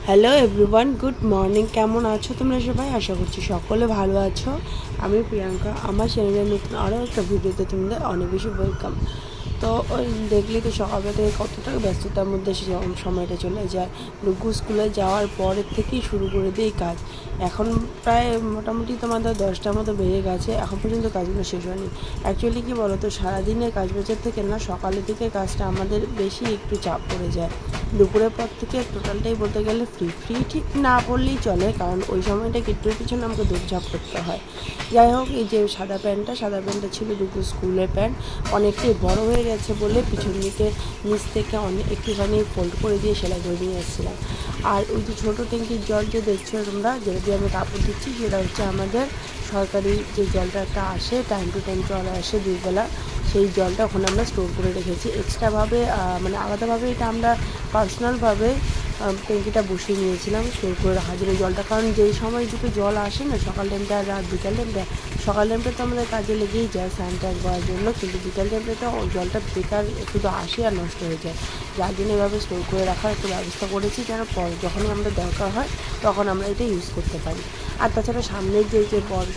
Hello everyone, good morning. কেমন আছো তোমরা সবাই? আশা করছি সকলে ভালো আছো। আমি প্রিয়াঙ্কা, আমার চ্যানেলের নতুন আরও একটা ভিডিওতে তোমাদের অনেক বেশি ওয়েলকাম। তো ওই দেখলি তো সকালবেলা থেকে কতটা ব্যস্ততার মধ্যে সময়টা চলে যায়। ডুগু স্কুলে যাওয়ার পরের থেকেই শুরু করে দিই কাজ। এখন প্রায় মোটামুটি তোমাদের 10টার মতো বেজে গেছে, এখন পর্যন্ত কাজগুলো শেষ হয়নি। অ্যাকচুয়ালি কী বলো তো, সারাদিনের কাজ বাজার থেকে না সকালের দিকে কাজটা আমাদের বেশি একটু চাপ পড়ে যায়। দুপুরের পর থেকে টোটালটাই বলতে গেলে ফ্রি ঠিক না বললেই চলে, কারণ ওই সময়টা কিট্টুর পিছনে আমাকে দৌড়ঝাঁপ করতে হয়। যাই হোক, এই যে সাদা প্যান্টটা ছিল ডুগু স্কুলের প্যান্ট, অনেকটাই বড় হয়ে গেছে বলে পিছন দিকে নিচ থেকে একটুখানি ফোল্ড করে দিয়ে সেলাই করে নিয়ে এসেছিলাম। আর ওই যে ছোটো ট্যাঙ্কির জল যে দেখছো তোমরা, যেটা দিয়ে আমি কাপড় দিচ্ছি, সেটা হচ্ছে আমাদের সরকারি যে জলটা একটা আসে, টাইম টু টাইম জল আসে দুইবেলা, সেই জলটা ওখানে আমরা স্টোর করে রেখেছি এক্সট্রাভাবে, মানে আলাদাভাবে এটা আমরা পার্সোনালভাবে ট্যাঙ্কিটা বসিয়ে নিয়েছিলাম স্টোর করে রাখার জন্য জলটা। কারণ যেই সময় দুটো জল আসে না, সকাল টাইমটা আর রাত বিকাল টাইমটা, সকাল টাইমটা তো আমাদের কাজে লেগেই যায় স্নান টান করার জন্য, কিন্তু বিকাল টাইমটা তো জলটা বেকার শুধু আসে আর নষ্ট হয়ে যায়। যার জন্য এভাবে স্টোর করে রাখার একটা ব্যবস্থা করেছি, যেন যখনই আমাদের দরকার হয় তখন আমরা এটা ইউজ করতে পারি। আর তাছাড়া সামনের যে বড়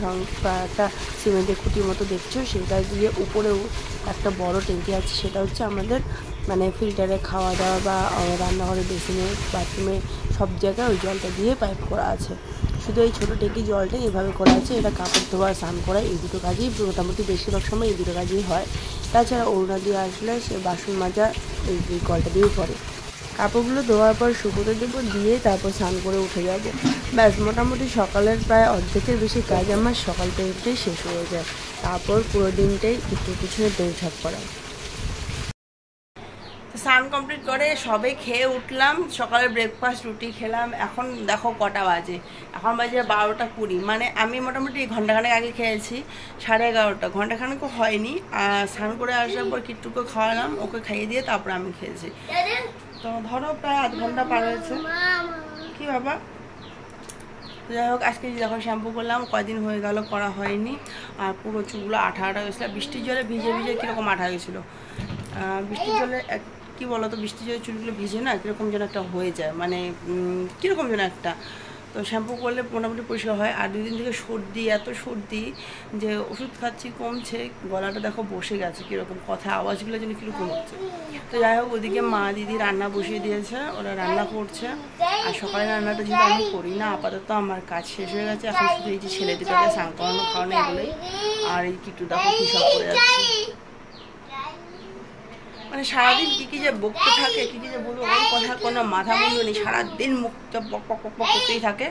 একটা সিমেন্টের খুঁটির মতো দেখছো, সেটা দিয়ে উপরেও একটা বড় ট্যাঙ্কি আছে, সেটা হচ্ছে আমাদের মানে ফিল্টারে খাওয়া দাওয়া বা রান্নাঘরে, বেসিনে, বাথরুমে সব জায়গায় ওই জলটা দিয়ে পাইপ করা আছে। শুধু এই ছোটো ট্যাঙ্কি জলটাই এভাবে করা আছে। এটা কাপড় ধোয়া, স্নান করা, এই দুটো কাজই মোটামুটি বেশিরভাগ সময় এই দুটো কাজই হয়। তাছাড়া ওড়না দিয়ে আসলে সে বাসন মাজা এই কলটা দিয়েই পড়ে। কাপড়গুলো ধোয়ার পর শুকোতে দেবো, দিয়ে তারপর স্নান করে উঠে যাব। ব্যাস, মোটামুটি সকালের প্রায় অর্ধেকের বেশি কাজ আমার সকাল থেকেই শেষ হয়ে যায়। তারপর পুরো দিনটাই একটু পিছনে দৌড়ঝাঁপ করা। স্নান কমপ্লিট করে সবে খেয়ে উঠলাম, সকালে ব্রেকফাস্ট রুটি খেলাম। এখন দেখো কটা বাজে, এখন বাজে 12টা 20। মানে আমি মোটামুটি ঘন্টাখানেক আগে খেয়েছি, 11:30, ঘন্টাখানেকও হয়নি। স্নান করে আসার পর কিট্টুকে খাওয়ালাম, ওকে খাইয়ে দিয়ে তারপর আমি খেয়েছি। তো ধরো প্রায় আধ ঘন্টা পার হয়েছে। কি বাবা? যাই হোক, আজকে যখন শ্যাম্পু করলাম, কয়দিন হয়ে গেল করা হয়নি, আর পুরো চুলগুলো আঠা গেছিলো। বৃষ্টির জলে ভিজে ভিজে কীরকম আঠা গেছিলো। বৃষ্টির জলে কী বলো তো, বৃষ্টির জলে চুলগুলো ভিজে না কীরকম যেন একটা হয়ে যায়, মানে কীরকম যেন একটা। তো শ্যাম্পু করলে মোটামুটি পরিষ্কার হয়। আর 2 দিন থেকে সর্দি, এত সর্দি যে ওষুধ খাচ্ছি কমছে, গলাটা দেখো বসে গেছে কীরকম, কথা আওয়াজগুলো যেন কীরকম হচ্ছে। তো যাই হোক, ওদিকে মা দিদি রান্না বসিয়ে দিয়েছে, ওরা রান্না করছে। আর সকালে রান্নাটা যেহেতু আমি করি না, আপাতত আমার কাজ শেষ হয়ে গেছে। এখন শুধু এই যে ছেলে দুটোকে স্নান করানো খাওয়ানো এগুলোই। আর এই কিট্টু দেখো কী সব করে যাচ্ছে, মানে সারাদিন কী যে বকতে থাকে, কী যে বলবো, ওই কথা কোনো মাথা মুন্ডু নেই। সারাদিন মুখটা পক পক পক পক করতেই থাকে,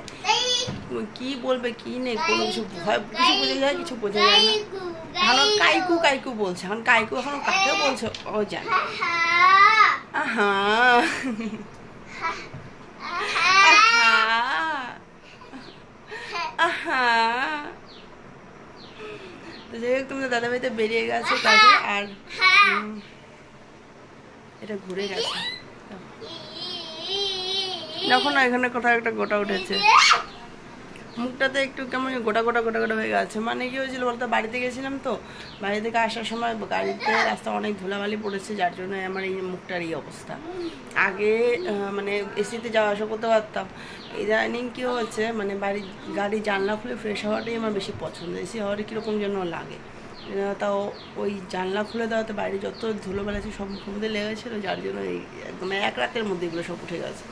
কী বলবে কী নেই কোনো কিছু কিছু বোঝা যায়, কিছু বোঝা যায় না। এখন কাইকু কাইকু বলছে, এখন কাইকু এখন কাকে বলছে ও জানে। আহা আহা। তো যাই হোক, তোমাদের দাদাভাইতে বেরিয়ে গেছে কাজে, আর এটা ঘুরে গেছে দেখো না, এখানে কোথাও একটা গোটা উঠেছে, মুখটাতে একটু কেমন গোটা গোটা গোটা গোটা হয়ে গেছে। মানে কি হয়েছিল বলতো, বাড়িতে গেছিলাম তো, বাড়ি থেকে আসার সময় গাড়িতে রাস্তা অনেক ধুলাবালি পড়েছে, যার জন্য আমার এই মুখটার এই অবস্থা। আগে মানে এসিতে যাওয়া আসা করতে পারতাম, ইদানিং কী হচ্ছে, মানে গাড়ি জানলা খুলে ফ্রেশ হওয়াটাই আমার বেশি পছন্দ। এসি হওয়াটা কীরকম যেন লাগে, তাও ওই জানলা খুলে দেওয়াতে বাইরে যত ধুলোবালি আছে সব মুখের মধ্যে লেগেছিলো, যার জন্য এই একদম এক রাতের মধ্যে এগুলো সব উঠে গেছে।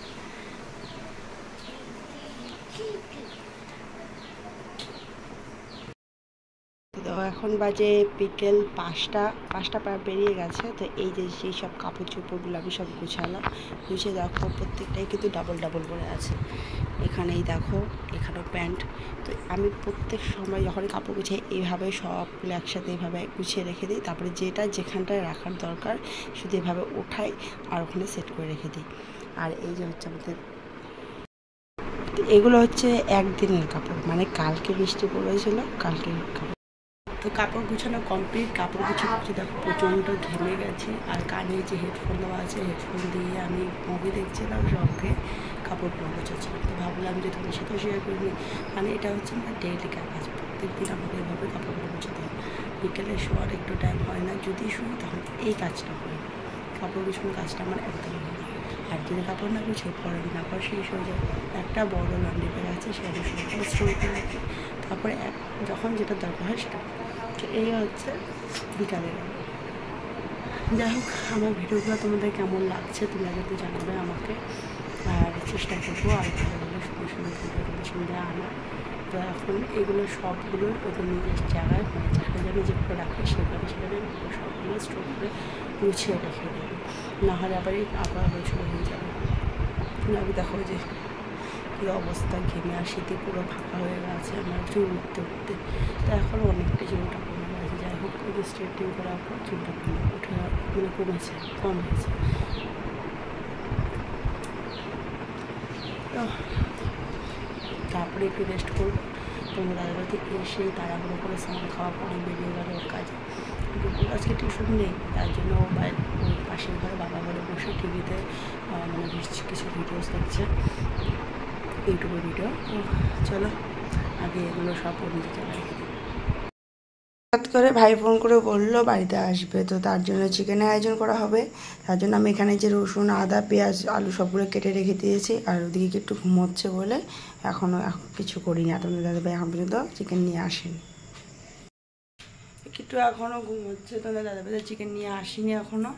তো এখন বাজে বিকেল 5টা প্রায় পেরিয়ে গেছে। তো এই যে সেই সব কাপড় চোপড়গুলো আমি সব গুছালাম, গুছিয়ে দেখো প্রত্যেকটাই কিন্তু ডাবল ডাবল করে আছে। এখানেই দেখো, এখানেও প্যান্ট। তো আমি প্রত্যেক সময় যখন কাপড় গুছাই এইভাবে সবগুলো একসাথে এইভাবে গুছিয়ে রেখে দিই, তারপরে যেটা যেখানটায় রাখার দরকার শুধু এভাবে ওঠাই আর ওখানে সেট করে রেখে দিই। আর এই যে হচ্ছে আমাদের, এগুলো হচ্ছে একদিনের কাপড়, মানে কালকে বৃষ্টি পড়েছিল, কালকে কাপড়। তো কাপড় গুছানো কমপ্লিট, কাপড় গুছানো দেখো প্রচণ্ড ঘেমে গেছে। আর কানে যে হেডফোন দেওয়া আছে, হেডফোন দিয়ে আমি মুভি দেখছিলাম, সঙ্গে কাপড়গুলো গোছাচ্ছিলাম। তো ভাবলাম যে তোমার সাথেও শেয়ার করি, মানে এটা হচ্ছে আমার ডেইলি কাজ, প্রত্যেক দিন আমাকে এভাবে কাপড়গুলো গোছাতে হয়। বিকেলে শোয়ার একটু টাইম হয় না, যদি শুই তখন এই কাজটা করি, কাপড় গুছানোর কাজটা আমার একদমই হয় না। আর যদি কাপড় না গুছিয়ে পরে না পর শেষ হয়ে যায়, একটা বড় লন্ড্রি ব্যাগ আছে সেটা স্টোর করে রাখি, তারপরে যখন যেটা দরকার হয় সেটা। তো এই হচ্ছে বিকালের। যাই হোক, আমার ভিডিওগুলো তোমাদের কেমন লাগছে তোমরা কিন্তু জানাবে আমাকে, আর চেষ্টা করবো আর ভালো ভালো সুন্দর সুন্দর ভিডিও তোমাদের সঙ্গে আনা। তো এখন এগুলো সবগুলো ওদের নিজের জায়গায় মানে যেখানে যেন যেগুলো রাখে সেখানে সেখানে সবগুলো স্টোর করে গুছিয়ে রেখে দেবে, নাহলে আবার ছোটো হয়ে যাবে। আমি দেখো যে কী অবস্থা, ঘেমে আর শীতে পুরো ফাঁকা হয়ে গেছে আমার চুল উঠতে উঠতে। তো এখন অনেকটা চুলটা কমে গেছে। যাই হোক, ওই যে স্ট্রেটিং করার পর চুলটা উঠে মানে কমেছে, কম হয়েছে। তো তারপরে একটু রেস্ট করবো। তোমার দাদাবাড়িতে এসে তাড়াহুড়ো করে স্নান খাওয়া পরে বেরিয়ে গেল ওর কাজে। দুপুর আজকে টিউশন নেই, তার জন্য ওই পাশের ঘরে বাবা ঘরে বসে টিভিতে মানে কিছু ভিডিওস দেখছে, ইউটিউবের ভিডিও। তো চলো আগে এগুলো সব ওর নিজে জায়গায় রেখে দিই। হঠাৎ করে ভাই ফোন করে বললো বাড়িতে আসবে, তো তার জন্য চিকেনের আয়োজন করা হবে। তার জন্য আমি এখানে যে রসুন, আদা, পেঁয়াজ, আলু সবগুলো কেটে রেখে দিয়েছি। আর ওদিকে একটু ঘুমোচ্ছে বলে এখনও কিছু করিনি। আর তোমাদের দাদাভাই এখন পর্যন্ত চিকেন নিয়ে আসেনি, একটু এখনও ঘুমোচ্ছে। তোমাদের দাদাভাই চিকেন নিয়ে আসেনি এখনও।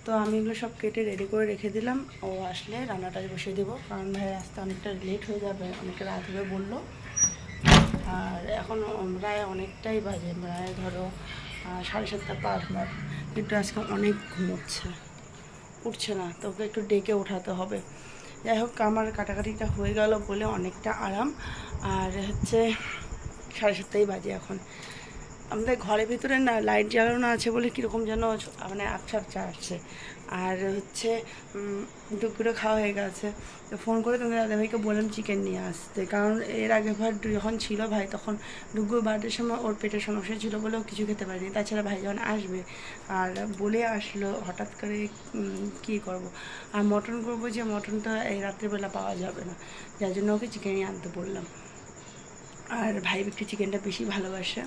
তো আমি এগুলো সব কেটে রেডি করে রেখে দিলাম, ও আসলে রান্নাটা বসিয়ে দেবো, কারণ ভাই আসতে অনেকটা লেট হয়ে যাবে, অনেকটা রাত হবে বললো। আর এখন প্রায় অনেকটাই বাজে, প্রায় ধরো 7:30 পার বার, কিন্তু আজকে অনেক ঘুমোচ্ছে, উঠছে না, তো ওকে একটু ডেকে ওঠাতে হবে। যাই হোক, আমার কাটাকাটিটা হয়ে গেল বলে অনেকটা আরাম। আর হচ্ছে 7:30 বাজে এখন। আমাদের ঘরের ভিতরে না লাইট জ্বালানো আছে বলে কীরকম যেন মানে আবছা আবছা আসছে। আর হচ্ছে দুপুরে খাওয়া হয়ে গেছে, তো ফোন করে তোমাদের দাদাভাইকে বললাম চিকেন নিয়ে আসতে, কারণ এর আগে ভাই যখন ছিল ভাই তখন ডুগুর বার্থডের সময় ওর পেটের সমস্যা ছিল বলেও কিছু খেতে পারিনি। তাছাড়া ভাই যখন আসবে আর বলে আসলো হঠাৎ করে কী করব, আর মটন করবো, যে মটনটা এই রাত্রিবেলা পাওয়া যাবে না, যার জন্য ওকে চিকেনই আনতে বললাম। আর ভাই একটু চিকেনটা বেশি ভালোবাসে।